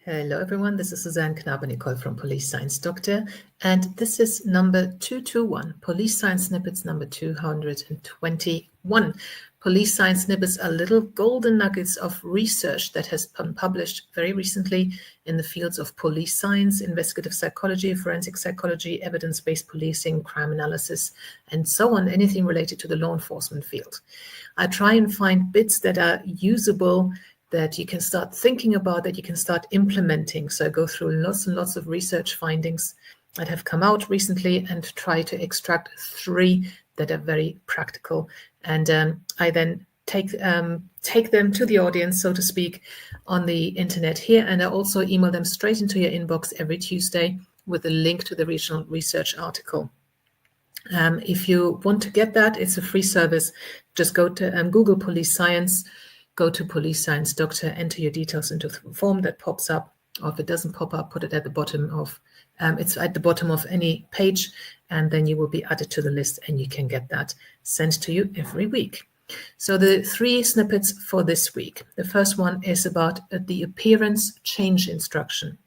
Hello everyone, this is Suzanne Knabe-Nicole from Police Science Doctor, and this is number 221, Police Science Snippets number 221. Police Science Snippets are little golden nuggets of research that has been published very recently in the fields of police science, investigative psychology, forensic psychology, evidence-based policing, crime analysis, and so on, anything related to the law enforcement field. I try and find bits that are usable, that you can start thinking about, that you can start implementing. So I go through lots and lots of research findings that have come out recently and try to extract 3 that are very practical. And I then take them to the audience, so to speak, on the internet here. And I also email them straight into your inbox every Tuesday with a link to the regional research article. If you want to get that, it's a free service. Just go to Google Police Science, go to Police Science Doctor, enter your details into the form that pops up, or if it doesn't pop up, put it at the bottom of, it's at the bottom of any page, and then you will be added to the list and you can get that sent to you every week. So the 3 snippets for this week. The first one is about the appearance change instruction.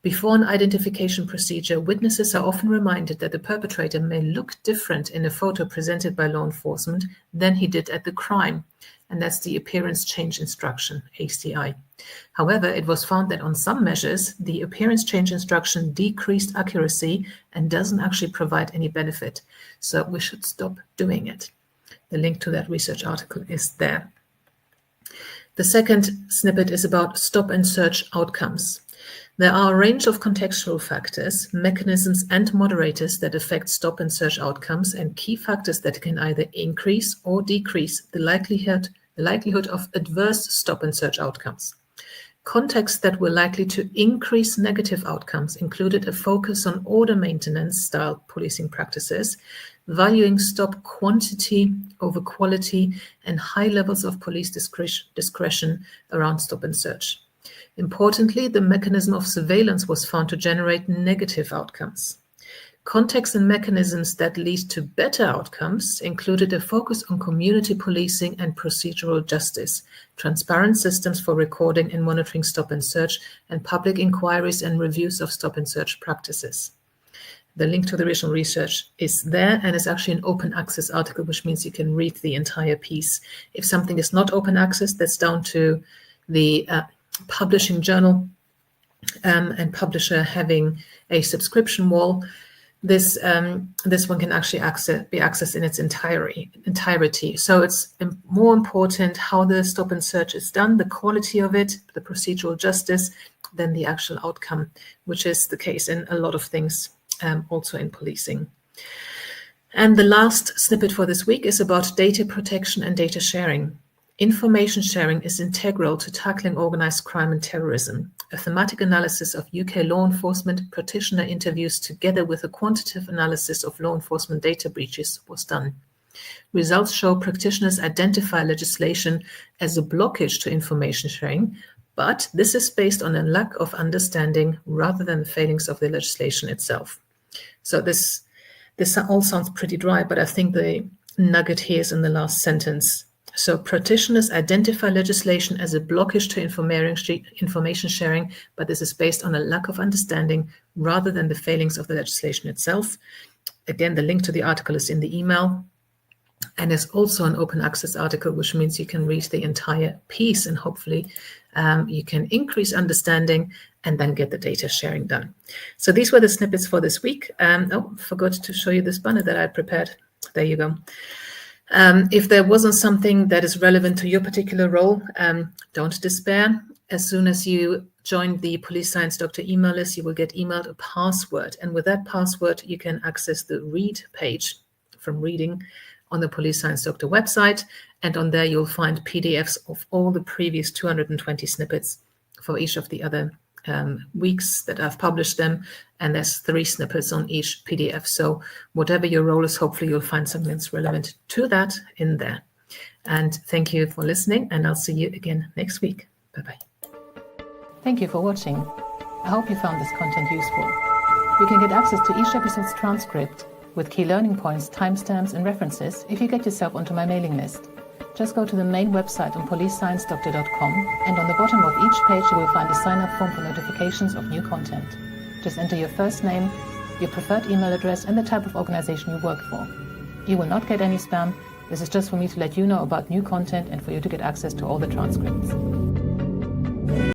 Before an identification procedure, witnesses are often reminded that the perpetrator may look different in a photo presented by law enforcement than he did at the crime, and that's the appearance change instruction, ACI. However, it was found that on some measures, the appearance change instruction decreased accuracy and doesn't actually provide any benefit, so we should stop doing it. The link to that research article is there. The second snippet is about stop and search outcomes. There are a range of contextual factors, mechanisms, and moderators that affect stop and search outcomes, and key factors that can either increase or decrease the likelihood of adverse stop and search outcomes. Contexts that were likely to increase negative outcomes included a focus on order maintenance style policing practices, valuing stop quantity over quality, and high levels of police discretion around stop and search. Importantly, the mechanism of surveillance was found to generate negative outcomes. Contexts and mechanisms that lead to better outcomes included a focus on community policing and procedural justice, transparent systems for recording and monitoring stop and search, and public inquiries and reviews of stop and search practices. The link to the original research is there, and it's actually an open access article, which means you can read the entire piece. If something is not open access, that's down to the publishing journal and publisher having a subscription wall. This one can actually be accessed in its entirety. So it's more important how the stop and search is done, the quality of it, the procedural justice, than the actual outcome, which is the case in a lot of things, also in policing. And the last snippet for this week is about data protection and data sharing. Information sharing is integral to tackling organized crime and terrorism. A thematic analysis of UK law enforcement practitioner interviews together with a quantitative analysis of law enforcement data breaches was done. Results show practitioners identify legislation as a blockage to information sharing, but this is based on a lack of understanding rather than the failings of the legislation itself. So this all sounds pretty dry, but I think the nugget here is in the last sentence. So practitioners identify legislation as a blockage to information sharing, but this is based on a lack of understanding rather than the failings of the legislation itself. Again, the link to the article is in the email, and it's also an open access article, which means you can read the entire piece, and hopefully you can increase understanding and then get the data sharing done. So these were the snippets for this week. Forgot to show you this banner that I prepared. There you go. If there wasn't something that is relevant to your particular role, don't despair. As soon as you join the Police Science Doctor email list, you will get emailed a password. And with that password, you can access the read page from reading on the Police Science Doctor website. And on there, you'll find PDFs of all the previous 220 snippets for each of the other weeks that I've published them, and there's 3 snippets on each PDF. So whatever your role is, hopefully you'll find something that's relevant to that in there. And thank you for listening, and I'll see you again next week. Bye-bye. Thank you for watching. I hope you found this content useful. You can get access to each episode's transcript with key learning points, timestamps, and references if you get yourself onto my mailing list. Just go to the main website on policesciencedoctor.com, and on the bottom of each page you will find a sign-up form for notifications of new content. Just enter your first name, your preferred email address, and the type of organization you work for. You will not get any spam. This is just for me to let you know about new content and for you to get access to all the transcripts.